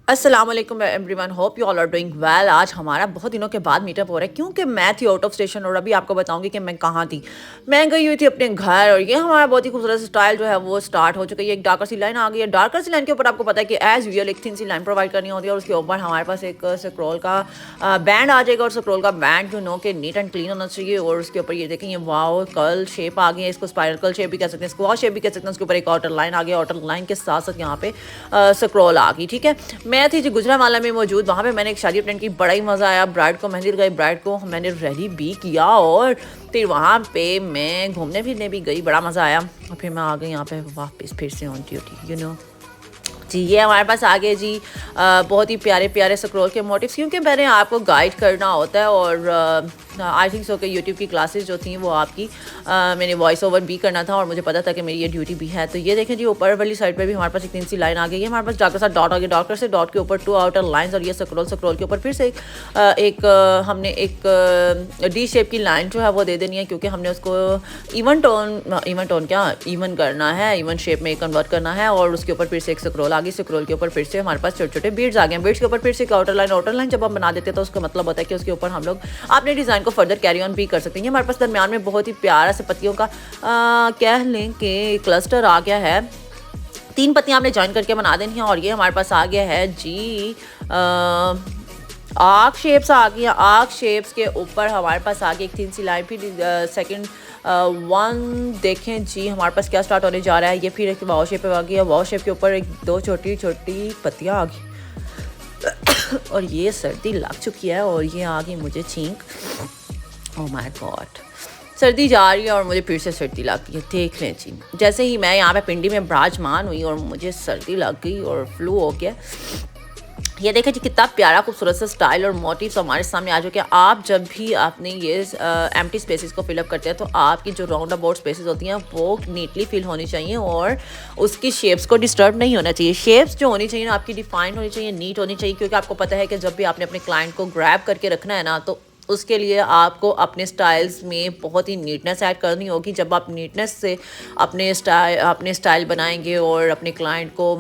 अस्सलाम वालेकुम everyone, hope you all are doing well. आज हमारा बहुत दिनों के बाद मीटअप हो रहा है क्योंकि मैं थी आउट ऑफ स्टेशन और अभी आपको बताऊंगी कि मैं कहाँ थी। मैं गई हुई थी अपने घर और ये हमारा बहुत ही खूबसूरत स्टाइल जो है वो स्टार्ट हो चुका है। एक डार्कर सी लाइन आ गई है। डार्कर सी लाइन के ऊपर आपको पता है कि एज यूजुअल एक थिन सी लाइन प्रोवाइड करनी होती है और उसके ऊपर हमारे पास एक स्क्रॉल का बैंड आ जाएगा और स्क्रॉल का बैंड जो नो के नीट एंड क्लीन होना चाहिए। और उसके ऊपर ये देखें, ये वाओ कर्ल शेप आ गई है, इसको स्पाइरल कर्ल शेप भी कह सकते हैं, स्क्वाश शेप भी कह सकते हैं। उसके ऊपर एक आउटर लाइन आ गई, आउटर लाइन के साथ साथ यहाँ पे स्क्रॉल आ गई। ठीक है, मैं थी जी गुजरावाला में मौजूद। वहाँ पे मैंने एक शादी अटेंड की, बड़ा ही मज़ा आया। ब्राइड को मेहंदी लगाई, ब्राइड को मैंने रेडी भी किया और फिर वहाँ पे मैं घूमने फिरने भी गई, बड़ा मज़ा आया। और फिर मैं आ गई यहाँ पे वापस फिर से ऑन ड्यूटी जी। ये हमारे पास आ गए जी बहुत ही प्यारे प्यारे स्क्रॉल के मोटिव्स, क्योंकि मैंने आपको गाइड करना होता है और आई थिंक सो कि यूट्यूब की क्लासेस जो थी वो आपकी मैंने वॉइस ओवर भी करना था और मुझे पता था कि मेरी ये ड्यूटी भी है। तो ये देखें जी, ऊपर वाली साइड पे भी हमारे पास एक तीन सी लाइन आ गई है। हमारे पास डॉट के साथ डॉट आ गया, डॉट से डॉट के ऊपर टू आउटर लाइंस और ये स्क्रॉल के ऊपर फिर से हमने एक डी शेप की लाइन जो है वो दे देनी है, क्योंकि हमने उसको इवन टोन क्या इवन करना है, इवन शेप में कन्वर्ट करना है। और उसके ऊपर फिर से एक स्क्रॉल आ गई, स्क्रॉल के ऊपर फिर से हमारे पास छोटे छोटे बीड्स आ गए। बीड्स के ऊपर फिर से एक आउटर लाइन जब हम बना देते हैं तो उसका मतलब होता है कि उसके ऊपर हम लोग अपने डिज़ाइन को फर्दर कैरी ऑन भी कर सकते हैं। हमारे पास दरमियान में बहुत ही प्यारा से पत्तियों का कह लें कि क्लस्टर आ गया है। 3 पत्तियां आपने ज्वाइन करके बना देनी है। और ये हमारे पास आ गया है जी आर्क शेप्स आ गई। आर्क शेप्स के ऊपर हमारे पास आ गई एक थिन सी लाइन। फिर सेकंड वन देखें जी, हमारे पास क्या स्टार्ट होने जा रहा है। ये फिर एक वाव शेप आ गई है, वाव शेप के ऊपर एक दो छोटी छोटी पत्तियां आ गई और ये सर्दी लग चुकी है और ये आ गई मुझे छींक। ओह माय गॉड, सर्दी जा रही है और मुझे फिर से सर्दी लग गई है। देख लें जी, जैसे ही मैं यहाँ पे पिंडी में विराजमान हुई और मुझे सर्दी लग गई और फ्लू हो गया। ये देखें जी, कितना प्यारा खूबसूरत सा स्टाइल और मोटिव्स हमारे सामने आ चुके हैं। आप जब भी आपने ये एम्प्टी स्पेसेस को फिलअप करते हैं तो आपकी जो राउंड अबाउट स्पेसेस होती हैं वो नीटली फिल होनी चाहिए और उसकी शेप्स को डिस्टर्ब नहीं होना चाहिए। शेप्स जो होनी चाहिए ना आपकी डिफाइंड होनी चाहिए, नीट होनी चाहिए, क्योंकि आपको पता है कि जब भी आपने अपने क्लाइंट को ग्रैब करके रखना है ना, तो उसके लिए आपको अपने स्टाइल्स में बहुत ही नीटनेस ऐड करनी होगी। जब आप नीटनेस से अपने स्टाइल बनाएंगे और अपने क्लाइंट को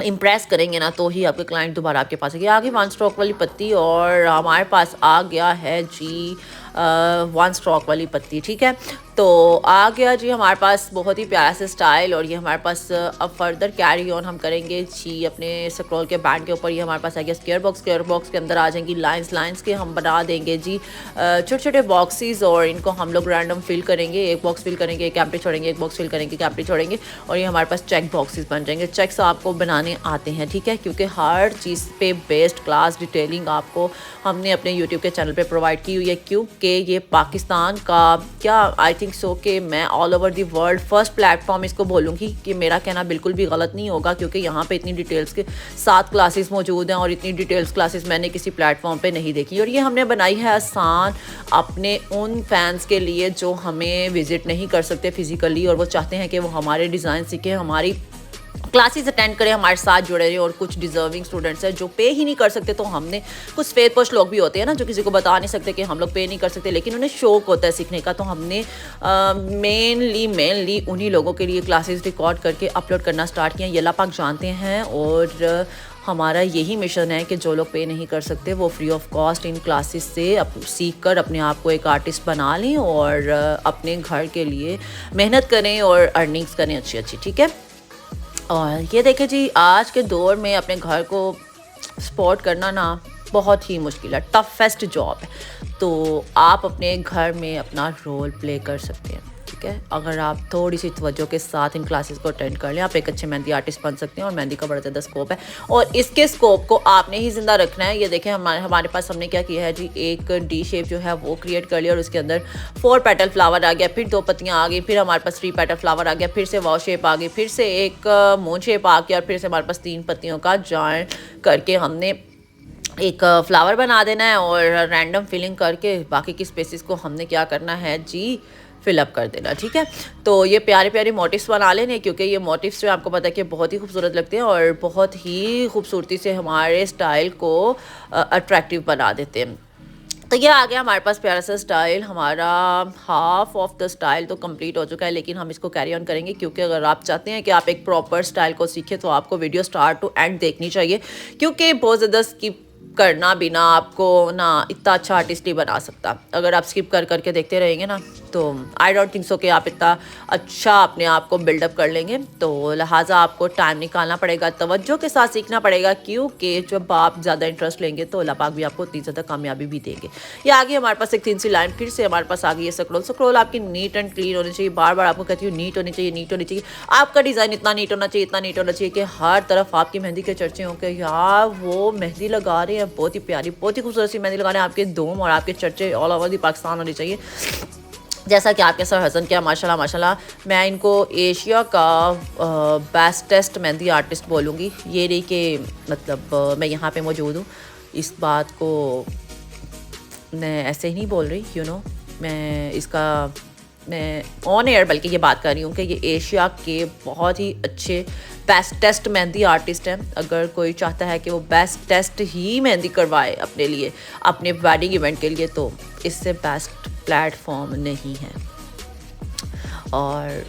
इम्प्रेस करेंगे ना, तो ही आपके क्लाइंट दोबारा आपके पास आएंगे। आगे 1 स्ट्रोक वाली पत्ती और हमारे पास आ गया है जी 1 स्ट्रोक वाली पत्ती। ठीक है, तो आ गया जी हमारे पास बहुत ही प्यारा सा स्टाइल। और ये हमारे पास अब फर्दर कैरी ऑन हम करेंगे जी अपने स्क्रॉल के बैंड के ऊपर। ये हमारे पास आ गया स्क्वायर बॉक्स के अंदर आ जाएंगी लाइंस के हम बना देंगे जी छोटे छोटे बॉक्सेस और इनको हम लोग रैंडम फिल करेंगे। एक बॉक्स फिल करेंगे, एक कैंपटी छोड़ेंगे, एक बॉक्स फिल करेंगे, कैंपटी छोड़ेंगे और ये हमारे पास चेक बॉक्सेस बन जाएंगे। चेक्स आपको बनाने आते हैं, ठीक है, क्योंकि हर चीज़ पे बेस्ड क्लास डिटेलिंग आपको हमने अपने यूट्यूब के चैनल पे प्रोवाइड की हुई है, क्योंकि ये पाकिस्तान का क्या आई थिंक सो कि मैं all over the world first platform इसको बोलूँगी कि मेरा कहना बिल्कुल भी गलत नहीं होगा, क्योंकि यहाँ पे इतनी डिटेल्स के साथ क्लासेस मौजूद हैं और इतनी डिटेल्स क्लासेस मैंने किसी प्लेटफॉर्म पे नहीं देखी। और ये हमने बनाई है आसान अपने उन फैंस के लिए जो हमें विज़िट नहीं कर सकते फिज़िकली और वो चाहते हैं कि वो हमारे डिज़ाइन सीखें, हमारी क्लासेस अटेंड करें, हमारे साथ जुड़े रहे। और कुछ डिजर्विंग स्टूडेंट्स हैं जो पे ही नहीं कर सकते, तो हमने कुछ फेथ लोग भी होते हैं ना जो किसी को बता नहीं सकते कि हम लोग पे नहीं कर सकते, लेकिन उन्हें शौक होता है सीखने का। तो हमने मेनली उन्हीं लोगों के लिए क्लासेस रिकॉर्ड करके अपलोड करना स्टार्ट किया। ये अल्लाह पाक जानते हैं और हमारा यही मिशन है कि जो लोग पे नहीं कर सकते वो free of cost in classes से सीख कर अपने आप को एक आर्टिस्ट बना लें और अपने घर के लिए मेहनत करें और अर्निंग्स करें अच्छी। ठीक है, और ये देखें जी, आज के दौर में अपने घर को सपोर्ट करना ना बहुत ही मुश्किल है, टफेस्ट जॉब है। तो आप अपने घर में अपना रोल प्ले कर सकते हैं, ठीक है। अगर आप थोड़ी सी तवज्जो के साथ इन क्लासेस को अटेंड कर लें, आप एक अच्छे मेहंदी आर्टिस्ट बन सकते हैं। और मेहंदी का बड़ा ज़्यादा स्कोप है और इसके स्कोप को आपने ही ज़िंदा रखना है। ये देखें, हमारे पास हमने क्या किया है जी, एक डी शेप जो है वो क्रिएट कर लिया और उसके अंदर 4 पेटल फ्लावर आ गया, फिर 2 पत्तियाँ आ गई, फिर हमारे पास 3 पेटल फ्लावर आ गया, फिर से वाव शेप आ गई, फिर से एक मून शेप आ गया और फिर से हमारे पास 3 पत्तियों का जॉइन करके हमने एक फ्लावर बना देना है। और रैंडम फिलिंग करके बाकी की स्पेसिस को हमने क्या करना है जी, फिलअप कर देना। ठीक है, तो ये प्यारे प्यारे मोटिव्स बना लेने, क्योंकि ये मोटिव्स जो आपको पता है कि बहुत ही खूबसूरत लगते हैं और बहुत ही खूबसूरती से हमारे स्टाइल को अट्रैक्टिव बना देते हैं। तो ये आ गया हमारे पास प्यारा सा स्टाइल। हमारा हाफ ऑफ द स्टाइल तो कंप्लीट हो चुका है, लेकिन हम इसको कैरी ऑन करेंगे क्योंकि अगर आप चाहते हैं कि आप एक प्रॉपर स्टाइल को सीखें तो आपको वीडियो स्टार्ट टू एंड देखनी चाहिए, क्योंकि बहुत ज़्यादा स्किप करना बिना आपको ना इतना अच्छा आर्टिस्ट नहीं बना सकता। अगर आप स्किप कर करके देखते रहेंगे ना तो आई डोंट थिंक सो कि आप इतना अच्छा अपने आप को बिल्डअप कर लेंगे। तो लिहाजा आपको टाइम निकालना पड़ेगा, तवज्जो के साथ सीखना पड़ेगा, क्योंकि जब आप ज़्यादा इंटरेस्ट लेंगे तो अल्लाह पाक भी आपको उतनी ज़्यादा कामयाबी भी देंगे। ये आगे हमारे पास एक 3 सी लाइन, फिर से हमारे पास आ गई है स्क्रोल। स्क्रोल आपकी नीट एंड क्लीन होनी चाहिए। बार बार आपको कहती हूँ नीट होनी चाहिए, नीट होनी चाहिए। आपका डिज़ाइन इतना नीट होना चाहिए, इतना नीट होना चाहिए कि हर तरफ आपकी मेहंदी के चर्चे हों कि यार वो मेहंदी लगा रहे हैं, बहुत ही प्यारी, बहुत ही खूबसूरत सी मेहंदी लगा रहे हैं। आपके धूम और आपके चर्चे ऑल ओवर दी पाकिस्तान होनी चाहिए, जैसा कि आपके सर हसन क्या माशाल्लाह माशाल्लाह। मैं इनको एशिया का बेस्टेस्ट मेहंदी आर्टिस्ट बोलूँगी। ये नहीं कि मतलब मैं यहाँ पे मौजूद हूँ, इस बात को मैं ऐसे ही नहीं बोल रही, मैं ऑन एयर बल्कि ये बात कर रही हूँ कि ये एशिया के बहुत ही अच्छे बेस्टेस्ट मेहंदी आर्टिस्ट हैं। अगर कोई चाहता है कि वो बेस्टेस्ट ही मेहंदी करवाए अपने लिए, अपने वेडिंग इवेंट के लिए, तो इससे बेस्ट प्लेटफॉर्म नहीं है। और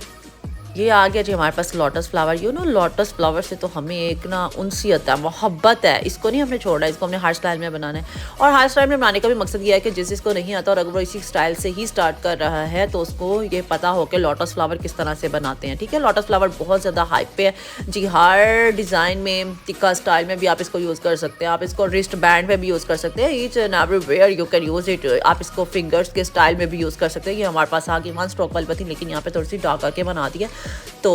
ये आ गया जी हमारे पास लोटस फ्लावर। लोटस फ्लावर से तो हमें एक ना उनसियत है, मोहब्बत है। इसको नहीं हमने छोड़ा, इसको हमने हार्ड स्टाइल में बनाना है। और हार्ड स्टाइल में बनाने का भी मकसद ये है कि जिसको नहीं आता और अगर वो इसी स्टाइल से ही स्टार्ट कर रहा है तो उसको ये पता हो कि लोटस फ्लावर किस तरह से बनाते हैं। ठीक है, लोटस फ्लावर बहुत ज़्यादा हाइप पे है जी। हर डिज़ाइन में, टिक्का स्टाइल में भी आप इसको यूज़ कर सकते हैं, आप इसको रिस्ट बैंड में भी यूज़ कर सकते हैं। Each and everywhere you can use it. आप इसको फिंगर्स के स्टाइल में भी यूज़ कर सकते हैं। ये हमारे पास आ गई 1 स्ट्रोक वाली पत्ती, लेकिन यहाँ पे थोड़ी सी डार्क करके बना दी है। तो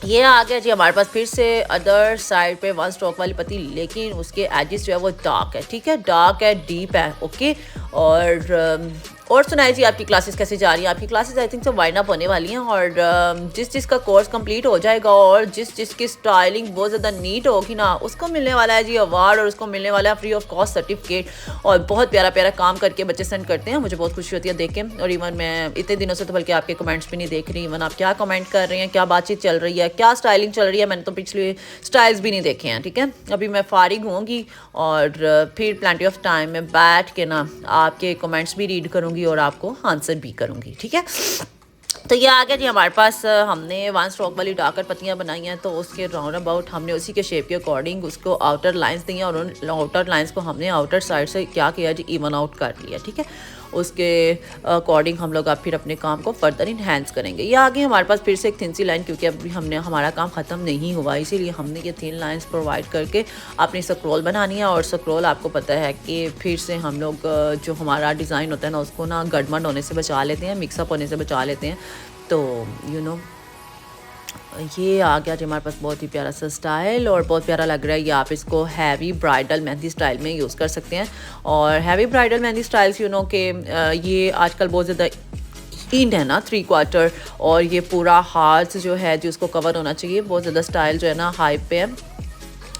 ये आ गया जी हमारे पास फिर से अदर साइड पे 1 स्ट्रोक वाली पत्ती, लेकिन उसके एजेस जो है वो डार्क है। ठीक है, डार्क है, डीप है। ओके, और सुनाई जी आपकी क्लासेस कैसे जा रही हैं? आपकी क्लासेस आई थिंक सब वाइंड अप होने वाली हैं, और जिसका कोर्स कंप्लीट हो जाएगा और जिसकी स्टाइलिंग बहुत ज़्यादा नीट होगी ना, उसको मिलने वाला है जी अवार्ड, और उसको मिलने वाला है फ्री ऑफ कॉस्ट सर्टिफिकेट। और बहुत प्यारा प्यारा काम करके बच्चे सेंड करते हैं, मुझे बहुत खुशी होती है देख के। और इवन मैं इतने दिनों से तो बल्कि आपके कमेंट्स भी नहीं देख रही, इवन आप क्या कमेंट कर रहे हैं, क्या बातचीत चल रही है, क्या स्टाइलिंग चल रही है, मैंने तो पिछले स्टाइल्स भी नहीं देखे हैं। ठीक है, अभी मैं फारिग होंगी और फिर प्लेंटी ऑफ टाइम में बैठ के ना आपके कमेंट्स भी रीड करूँगी और आपको आंसर भी करूँगी। ठीक है, तो ये आ गया जी हमारे पास। हमने 1 स्ट्रोक वाली डार्कर पत्तियाँ बनाई हैं, तो उसके राउंड अबाउट हमने उसी के शेप के अकॉर्डिंग उसको आउटर लाइंस दी हैं, और उन आउटर लाइंस को हमने आउटर साइड से क्या किया जी, इवन आउट कर लिया। ठीक है, उसके अकॉर्डिंग हम लोग अब फिर अपने काम को फर्दर इन्हेंस करेंगे। ये आगे हमारे पास फिर से एक थिन सी लाइन, क्योंकि अभी हमारा काम ख़त्म नहीं हुआ, इसीलिए हमने ये थिन लाइंस प्रोवाइड करके अपनी स्क्रोल बनानी है। और स्क्रोल आपको पता है कि फिर से हम लोग जो हमारा डिज़ाइन होता है ना, उसको ना गड़बड़ होने से बचा लेते हैं, मिक्सअप होने से बचा लेते हैं। तो ये आ गया जी हमारे पास बहुत ही प्यारा सा स्टाइल, और बहुत प्यारा लग रहा है। ये आप इसको हैवी ब्राइडल मेहंदी स्टाइल में यूज़ कर सकते हैं। और हैवी ब्राइडल मेहंदी स्टाइल्स के ये आजकल बहुत ज़्यादा इन है ना, 3/4, और ये पूरा हाथ जो है जो उसको कवर होना चाहिए। बहुत ज़्यादा स्टाइल जो है ना हाइप पे है,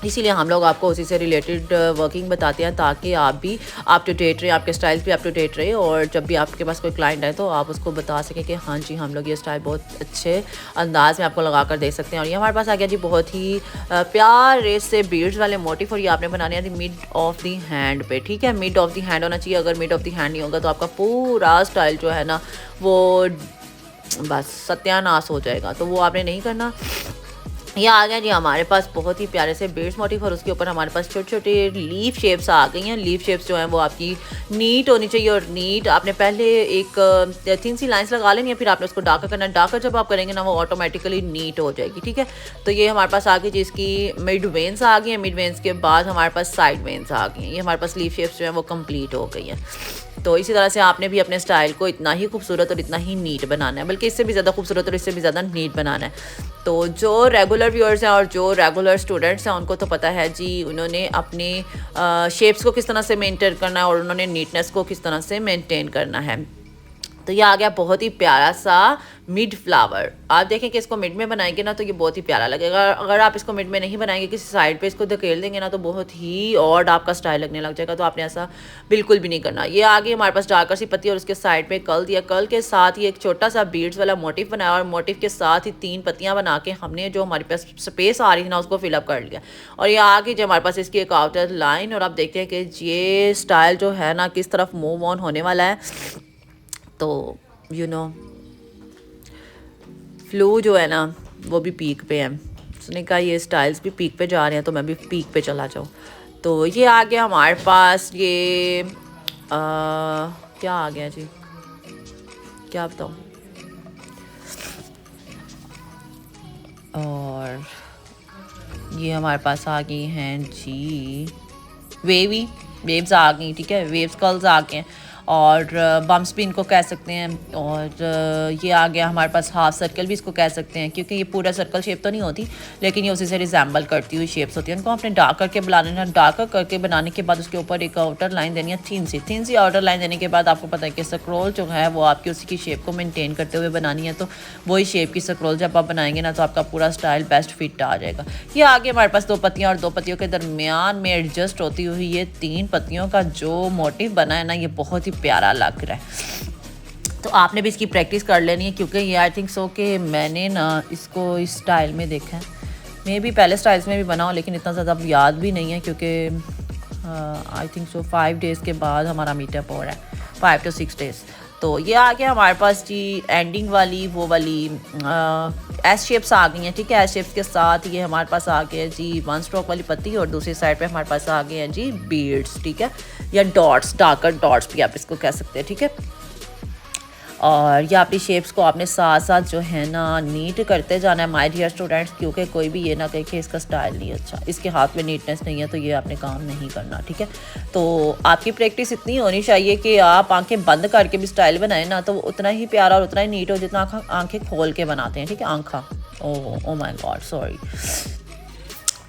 इसीलिए हम लोग आपको उसी से रिलेटेड वर्किंग बताते हैं, ताकि आप भी अप टू डेट रहे, आपके स्टाइल्स भी अप टू डेट रहे, और जब भी आपके पास कोई क्लाइंट आए तो आप उसको बता सकें कि हाँ जी हम लोग ये स्टाइल बहुत अच्छे अंदाज में आपको लगा कर दे सकते हैं। और ये हमारे पास आ गया जी बहुत ही प्यारे से बीड्स वाले मोटिव, और ये आपने बनाने हैं मिड ऑफ दी हैंड पे। ठीक है, मिड ऑफ दी हैंड होना चाहिए। अगर मिड ऑफ दी हैंड नहीं होगा तो आपका पूरा स्टाइल जो है ना वो बस सत्यानाश हो जाएगा, तो वो आपने नहीं करना। ये आ गया जी हमारे पास बहुत ही प्यारे से बीड्स मोटिव, और उसके ऊपर हमारे पास छोटे छोटे लीफ शेप्स आ गई हैं। लीफ शेप्स जो हैं वो आपकी नीट होनी चाहिए, और नीट आपने पहले एक थिन सी लाइंस लगा लेनी है, फिर आपने उसको डार्कर करना है। डार्कर जब आप करेंगे ना वो ऑटोमेटिकली नीट हो जाएगी। ठीक है, तो ये हमारे पास आ गई जी इसकी मिड वेन्स आ गई हैं। मिड वेन्स के बाद हमारे पास साइड वेन्स आ गई हैं। ये हमारे पास लीफ शेप्स जो हैं वो कम्प्लीट हो गई हैं। तो इसी तरह से आपने भी अपने स्टाइल को इतना ही खूबसूरत और इतना ही नीट बनाना है, बल्कि इससे भी ज़्यादा खूबसूरत और इससे भी ज़्यादा नीट बनाना है। तो जो रेगुलर व्यूअर्स हैं और जो रेगुलर स्टूडेंट्स हैं उनको तो पता है जी, उन्होंने अपने शेप्स को किस तरह से मेंटेन करना है और उन्होंने नीटनेस को किस तरह से मेंटेन करना है। तो ये आ गया बहुत ही प्यारा सा मिड फ्लावर। आप देखें कि इसको मिड में बनाएंगे ना तो ये बहुत ही प्यारा लगेगा। अगर आप इसको मिड में नहीं बनाएंगे, किसी साइड पे इसको धकेल देंगे ना, तो बहुत ही ऑड आपका स्टाइल लगने लग जाएगा। तो आपने ऐसा बिल्कुल भी नहीं करना। ये आ गई हमारे पास डार्कर सी पत्ती और उसके साइड पे कल दिया। कल के साथ ही एक छोटा सा बीड्स वाला मोटिव बनाया और मोटिव के साथ ही 3 पत्तियाँ बना के हमने जो हमारे पास स्पेस आ रही थी ना उसको फिलअप कर लिया। और ये आ गई जो हमारे पास इसकी एक आउटर लाइन। और आप देखते हैं कि ये स्टाइल जो है ना किस तरफ मूव ऑन होने वाला है। तो यू नो फ्लू जो है ना वो भी पीक पे है। उसने कहा ये स्टाइल्स भी पीक पे जा रहे हैं तो मैं भी पीक पे चला जाऊँ। तो ये आ गया हमारे पास ये क्या आ गया जी, क्या बताऊँ। और ये हमारे पास आ गई हैं जी वेव्स आ गई, ठीक है, वेव्स कर्ल्स आ गए हैं और बम्प्स भी इनको कह सकते हैं। और ये आ गया हमारे पास हाफ सर्कल भी इसको कह सकते हैं, क्योंकि ये पूरा सर्कल शेप तो नहीं होती लेकिन ये उसी से रिजेंबल करती हुई शेप्स होती हैं। उनको आपने डार्क करके बनाना है। डार्क करके बनाने के बाद उसके ऊपर एक आउटर लाइन देनी है, थिन सी आउटर लाइन देने के बाद आपको पता है कि स्क्रॉल जो है वो आपकी उसी की शेप को मेनटेन करते हुए बनानी है। तो वही शेप की स्क्रॉल जब आप बनाएंगे ना तो आपका पूरा स्टाइल बेस्ट फिट आ जाएगा। ये आगे हमारे पास 2 पत्तियाँ और 2 पत्तियों के दरमियान में एडजस्ट होती हुई ये 3 पत्तियों का जो मोटिव बना है ना ये बहुत ही प्यारा लग रहा है। तो आपने भी इसकी प्रैक्टिस कर लेनी है, क्योंकि ये आई थिंक सो कि मैंने ना इसको इस स्टाइल में देखा है। मैं भी पहले स्टाइल्स में भी बना हूँ लेकिन इतना ज़्यादा याद भी नहीं है, क्योंकि आई थिंक सो 5 डेज़ के बाद हमारा मीटअप हो रहा है, 5 to 6 डेज़। तो ये आ गया हमारे पास जी एंडिंग वाली वो वाली एस शेप्स आ गई हैं, ठीक है। एस शेप्स के साथ ये हमारे पास आ गया जी 1 स्ट्रोक वाली पत्ती और दूसरी साइड पे हमारे पास आ गए हैं जी बीड्स, ठीक है, या डॉट्स, डार्कर डॉट्स भी आप इसको कह सकते हैं, ठीक है। और ये अपनी शेप्स को आपने साथ साथ जो है ना नीट करते जाना है माय डियर स्टूडेंट्स, क्योंकि कोई भी ये ना कहे कि इसका स्टाइल नहीं अच्छा, इसके हाथ में नीटनेस नहीं है तो ये आपने काम नहीं करना, ठीक है। तो आपकी प्रैक्टिस इतनी होनी चाहिए कि आप आंखें बंद करके भी स्टाइल बनाएं ना तो उतना ही प्यारा और उतना ही नीट हो जितना आंखें खोल के बनाते हैं, ठीक है। आंखा ओ माय गॉड सॉरी।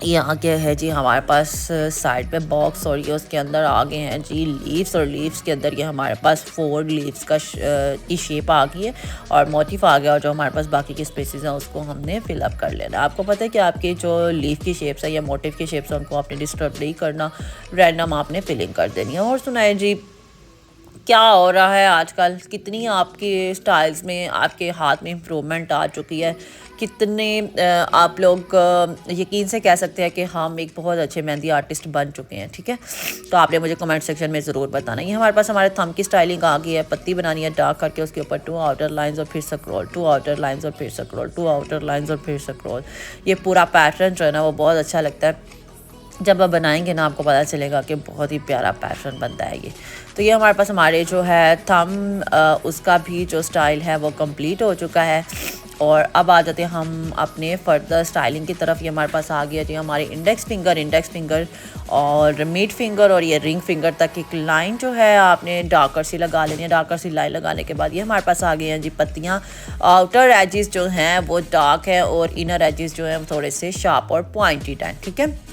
यहाँ क्या है जी हमारे पास साइड पे बॉक्स और ये उसके अंदर आ गए हैं जी लीव्स, और लीव्स के अंदर ये हमारे पास 4 लीव्स का की शेप आ गई है और मोटिव आ गया। और जो हमारे पास बाकी के स्पेसेस हैं उसको हमने फिलअप कर लेना। आपको पता है कि आपके जो लीव की शेप्स है या मोटिव की शेप्स हैं उनको आपने डिस्टर्ब नहीं करना, रैंडम आपने फिलिंग कर देनी है। और सुनाए जी क्या हो रहा है आजकल, कितनी आपके स्टाइल्स में आपके हाथ में इम्प्रूवमेंट आ चुकी है, कितने आप लोग यकीन से कह सकते हैं कि हम एक बहुत अच्छे मेहंदी आर्टिस्ट बन चुके हैं, ठीक है। तो आपने मुझे कमेंट सेक्शन में ज़रूर बताना। ये हमारे पास हमारे थंब की स्टाइलिंग आ गई है, पत्ती बनानी है डार्क करके, उसके ऊपर 2 आउटर लाइंस और फिर स्क्रॉल, 2 आउटर लाइंस और फिर स्क्रॉल, 2 आउटर लाइंस और फिर स्क्रॉल। ये पूरा पैटर्न जो है ना वो बहुत अच्छा लगता है। जब आप बनाएंगे ना आपको पता चलेगा कि बहुत ही प्यारा पैटर्न बनता है ये। तो ये हमारे पास हमारे जो है थंब उसका भी जो स्टाइल है वो कंप्लीट हो चुका है। और अब आ जाते हैं हम अपने फर्दर स्टाइलिंग की तरफ। ये हमारे पास आ गया जी हमारे इंडेक्स फिंगर और मिड फिंगर और ये रिंग फिंगर तक एक लाइन जो है आपने डार्कर सी लगा लेनी है। डार्कर सी लाइन लगाने के बाद ये हमारे पास आ गए हैं जी पत्तियाँ। आउटर एजेस जो हैं वो डार्क है और इनर एजेस जो हैं वो थोड़े से शार्प और पॉइंटेड हैं, ठीक है।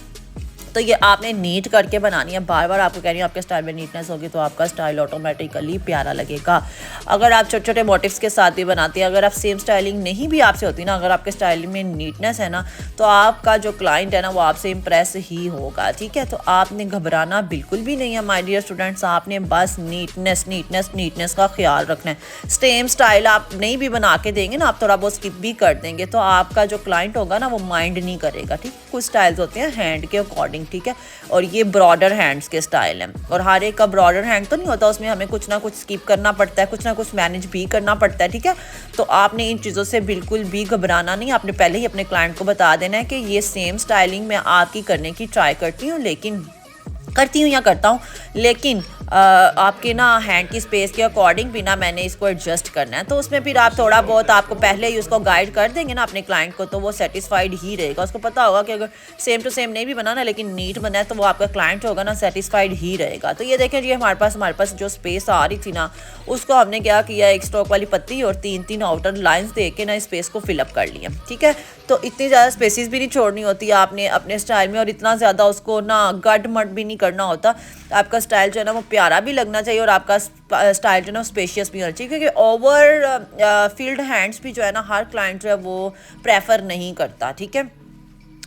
तो ये आपने नीट करके बनानी है। बार बार आपको कह रही हूँ आपके स्टाइल में नीटनेस होगी तो आपका स्टाइल ऑटोमेटिकली प्यारा लगेगा। अगर आप छोटे छोटे मोटिव्स के साथ भी बनाते हैं, अगर आप सेम स्टाइलिंग नहीं भी आपसे होती ना, अगर आपके स्टाइलिंग में नीटनेस है ना तो आपका जो क्लाइंट है ना वो आपसे इम्प्रेस ही होगा, ठीक है। तो आपने घबराना बिल्कुल भी नहीं है माय डियर स्टूडेंट्स, आपने बस नीटनेस का ख्याल रखना है। सेम स्टाइल आप नहीं भी बना के देंगे ना, आप थोड़ा बहुत स्किप भी कर देंगे तो आपका जो क्लाइंट होगा ना वो माइंड नहीं करेगा, ठीक। कुछ स्टाइल्स होते हैं हैंड के अकॉर्डिंग, ठीक है, और ये ब्रॉडर हैंड्स के स्टाइल हैं और हर एक का ब्रॉडर हैंड तो नहीं होता, उसमें हमें कुछ ना कुछ स्किप करना पड़ता है, कुछ ना कुछ मैनेज भी करना पड़ता है, ठीक है। तो आपने इन चीज़ों से बिल्कुल भी घबराना नहीं, आपने पहले ही अपने क्लाइंट को बता देना है कि ये सेम स्टाइलिंग मैं आपकी करने की ट्राई करती हूँ या करता हूँ, लेकिन आपके ना हैंड की स्पेस के अकॉर्डिंग भी ना मैंने इसको एडजस्ट करना है। तो उसमें फिर आप थोड़ा बहुत आपको पहले ही उसको गाइड कर देंगे ना अपने क्लाइंट को तो वो सेटिस्फाइड ही रहेगा। उसको पता होगा कि अगर सेम टू सेम नहीं भी बनाना लेकिन नीट बना है तो वो आपका क्लाइंट होगा ना सेटिस्फाइड ही रहेगा। तो ये देखें जी हमारे पास जो स्पेस आ रही थी ना उसको हमने क्या किया, एक स्ट्रोक वाली पत्ती और 3 आउटर लाइन्स दे के ना स्पेस को फिलअप कर लिया, ठीक है। तो इतनी ज़्यादा स्पेसिस भी नहीं छोड़नी होती आपने अपने स्टाइल में और इतना ज़्यादा उसको ना गड मड भी नहीं करना होता। आपका स्टाइल जो है ना वो प्यारा भी लगना चाहिए और आपका स्टाइल जो है ना स्पेशियस भी होना चाहिए, क्योंकि ओवर फील्ड हैंड्स भी जो है ना हर क्लाइंट जो है वो प्रेफर नहीं करता, ठीक है।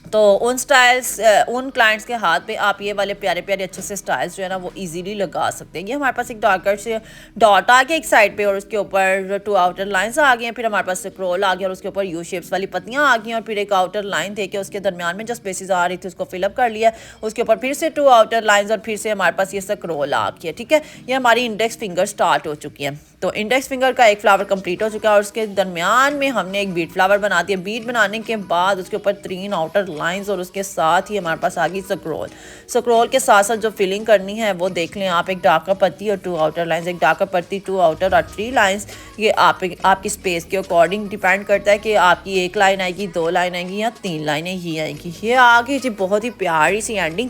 तो उन क्लाइंट्स के हाथ पे आप ये वाले प्यारे प्यारे अच्छे से स्टाइल्स जो है ना वो इजीली लगा सकते हैं। ये हमारे पास एक डार्कर से डॉट आ गया एक साइड पे और उसके ऊपर 2 आउटर लाइंस आ गई हैं, फिर हमारे पास स्क्रॉल आ गया और उसके ऊपर यू शेप्स वाली पत्तियां आ गई हैं, और फिर एक आउटर लाइन दे के उसके दरमियान में जो स्पेसेस आ रही थी उसको फिलअप कर लिया, उसके ऊपर फिर से 2 आउटर लाइन्स और फिर से हमारे पास ये स्क्रॉल आ गया, ठीक है। ये हमारी इंडेक्स फिंगर स्टार्ट हो चुकी है। तो इंडेक्स फिंगर का एक फ्लावर कंप्लीट हो चुका है और उसके दरमियान में हमने एक बीट फ्लावर बना दिया। बीट बनाने के बाद उसके ऊपर 3 आउटर लाइंस और उसके साथ ही हमारे पास आ गई स्क्रॉल के साथ साथ जो फिलिंग करनी है वो देख लें आप, एक डार्कर पत्ती और 2 आउटर लाइंस, एक डार्कर पत्ती 2 आउटर और 3 लाइंस। ये आपकी स्पेस के अकॉर्डिंग डिपेंड करता है कि आपकी 1 लाइन आएगी, 2 लाइन आएगी या 3 लाइनें ही आएगी। ये आगे जी बहुत ही प्यारी सी एंडिंग,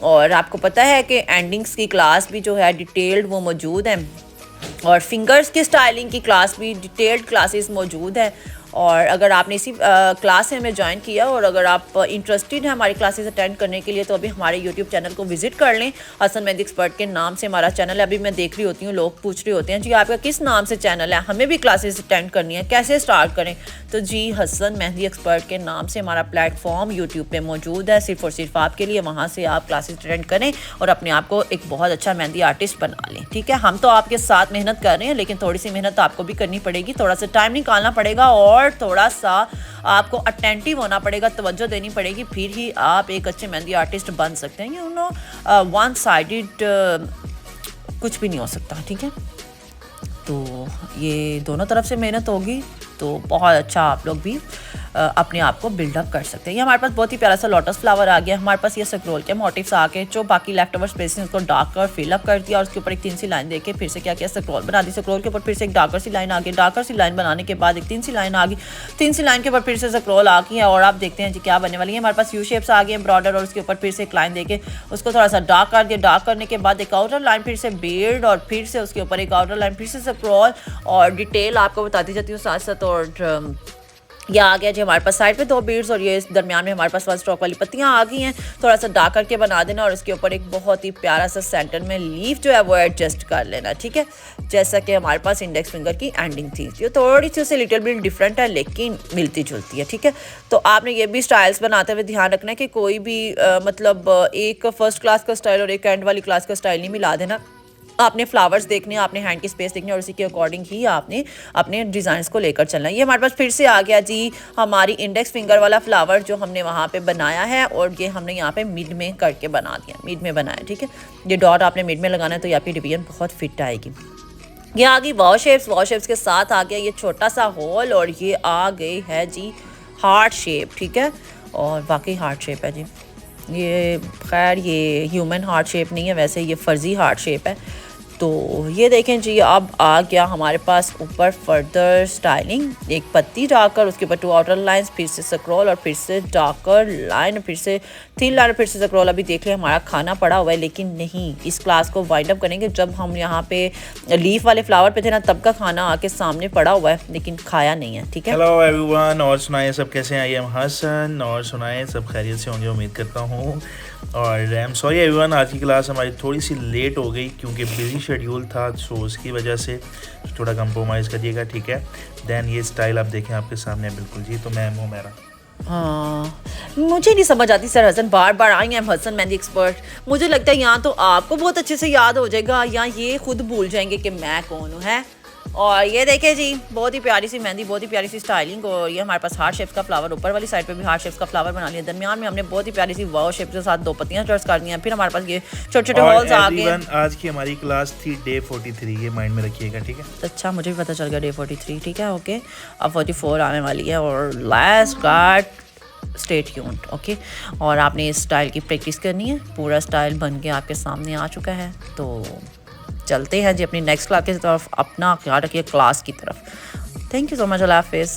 और आपको पता है कि एंडिंग्स की क्लास भी जो है डिटेल्ड वो मौजूद है, और फिंगर्स की स्टाइलिंग की क्लास भी डिटेल्ड क्लासेस मौजूद है। और अगर आपने इसी क्लास से हमें ज्वाइन किया और अगर आप इंटरेस्टेड हैं हमारी क्लासेस अटेंड करने के लिए, तो अभी हमारे यूट्यूब चैनल को विजिट कर लें। हसन मेहंदी एक्सपर्ट के नाम से हमारा चैनल है। अभी मैं देख रही होती हूँ लोग पूछ रहे होते हैं जी आपका किस नाम से चैनल है, हमें भी क्लासेस अटेंड करनी है, कैसे स्टार्ट करें। तो जी हसन मेहंदी एक्सपर्ट के नाम से हमारा प्लेटफॉर्म यूट्यूब पर मौजूद है, सिर्फ और सिर्फ आपके लिए। वहाँ से आप क्लासेस अटेंड करें और अपने आप को एक बहुत अच्छा मेहंदी आर्टिस्ट बना लें, ठीक है। हम तो आपके साथ मेहनत कर रहे हैं, लेकिन थोड़ी सी मेहनत आपको भी करनी पड़ेगी, थोड़ा सा टाइम निकालना पड़ेगा और थोड़ा सा आपको अटेंटिव होना पड़ेगा, तवज्जो देनी पड़ेगी, फिर ही आप एक अच्छे मेहंदी आर्टिस्ट बन सकते हैं। यू नो वन साइडेड कुछ भी नहीं हो सकता, ठीक है। तो ये दोनों तरफ से मेहनत होगी तो बहुत अच्छा आप लोग भी अपने आप को बिल्डअप कर सकते हैं। ये हमारे पास बहुत ही प्यारा सा लोटस फ्लावर आ गया। हमारे पास ये स्क्रॉल के मोटिव्स आके जो बाकी लेफ्ट ओवर स्पेस उसको डार्क और फिलअप कर दिया और उसके ऊपर एक 3 सी लाइन देके फिर से क्या किया, स्क्रॉल बना दी। स्क्रॉल के ऊपर फिर से एक डार्कर सी लाइन आ गई, डार्कर सी लाइन बनाने के बाद एक 3 सी लाइन आ गई, 3 सी लाइन के ऊपर फिर से स्क्रॉल आ गई है। और आप देखते हैं जी क्या बनने वाली है। हमारे पास यू शेप्स आ गए ब्रॉडर और उसके ऊपर फिर से एक लाइन देके उसको थोड़ा सा डार्क कर दिया। डार्क करने के बाद एक आउटर लाइन फिर से बियर्ड और फिर से उसके ऊपर एक आउटर लाइन फिर से स्क्रॉल, और डिटेल आपको बताती जाती हूँ साथ साथ। और ये आ गया जी हमारे पास साइड पे 2 बीड्स और ये दरमियान में हमारे पास 1 स्ट्रोक वाली पत्तियां आ गई हैं। थोड़ा सा डार्क करके बना देना और उसके ऊपर एक बहुत ही प्यारा सा सेंटर में लीफ जो है वो एडजस्ट कर लेना, ठीक है। जैसा कि हमारे पास इंडेक्स फिंगर की एंडिंग थी, ये थोड़ी सी उससे लिटिल बिट डिफरेंट है लेकिन मिलती जुलती है, ठीक है। तो आपने ये भी स्टाइल्स बनाते हुए ध्यान रखना है कि कोई भी मतलब एक फर्स्ट क्लास का स्टाइल और एक एंड वाली क्लास का स्टाइल नहीं मिला देना। आपने फ्लावर्स देखने, आपने हैंड की स्पेस देखनी और उसी के अकॉर्डिंग ही आपने अपने डिज़ाइंस को लेकर चलना है। ये हमारे पास फिर से आ गया जी हमारी इंडेक्स फिंगर वाला फ्लावर जो हमने वहाँ पे बनाया है, और ये हमने यहाँ पे मिड में करके बना दिया, मिड में बनाया, ठीक है। ये डॉट आपने मिड में लगाना है तो ये आपकी डिवीजन बहुत फिट आएगी। ये आ गई वॉश शेप्स के साथ आ गया ये छोटा सा होल, और ये आ गई है जी हार्ट शेप, ठीक है। और वाकई हार्ट शेप है जी ये, खैर ये ह्यूमन हार्ट शेप नहीं है, वैसे ये फर्जी हार्ट शेप है। तो ये देखें जी अब आ गया हमारे पास ऊपर फर्दर स्टाइलिंग, एक पत्ती डार्कर, उसके ऊपर 2 आउटर लाइंस, फिर से स्क्रॉल और फिर से डार्कर लाइन, फिर से 3 लाइन, फिर से स्क्रॉल। अभी देख लें हमारा खाना पड़ा हुआ है, लेकिन नहीं, इस क्लास को वाइंड अप करेंगे। जब हम यहाँ पे लीफ वाले फ्लावर पे थे ना तब का खाना आके सामने पड़ा हुआ है लेकिन खाया नहीं है, ठीक है। हेलो एवरीवन, और सुनाए सब कैसे हैं? आई एम हसन, और सुनाए सब खैरियत से होंगे उम्मीद करता हूँ। और आई एम सॉरी एवरीवन, आज की क्लास हमारी थोड़ी सी लेट हो गई क्योंकि बिजी शेड्यूल था, सो उसकी वजह से थोड़ा कंप्रोमाइज़ करिएगा, ठीक है। देन ये स्टाइल आप देखें आपके सामने बिल्कुल जी, तो मैं हूँ मेरा। हाँ, मुझे नहीं समझ आती सर हसन, बार बार I am Hasan mehndi expert. मुझे लगता है यहाँ तो आपको बहुत अच्छे से याद हो जाएगा या ये खुद भूल जाएंगे कि मैं कौन हूँ, है। और ये देखे जी बहुत ही प्यारी सी मेहंदी, बहुत ही प्यारी सी स्टाइलिंग, और ये हमारे पास हार्ट शेप्स का फ्लावर, ऊपर वाली साइड पे भी हार्ट शेप्स का फ्लावर बना लिया। दरमियान में हमने बहुत ही प्यारी सी वाव शेप के साथ 2 पत्तियां चर्च कर दी हैं। फिर हमारे पास ये छोटे छोटे होल्स आ गए। आज की हमारी क्लास थी डे 43, ये माइंड में रखिएगा, ठीक है। अच्छा, मुझे भी पता चल गया डे 43, ठीक है, ओके। अब 44 आने वाली है और last card stay tuned, okay. और आपने इस स्टाइल की प्रैक्टिस करनी है। पूरा स्टाइल बन के आपके सामने आ चुका है, तो चलते हैं जी अपनी नेक्स्ट क्लास की तरफ। अपना ख्याल रखिए क्लास की तरफ। थैंक यू सो मच, अल्लाह हाफिज़।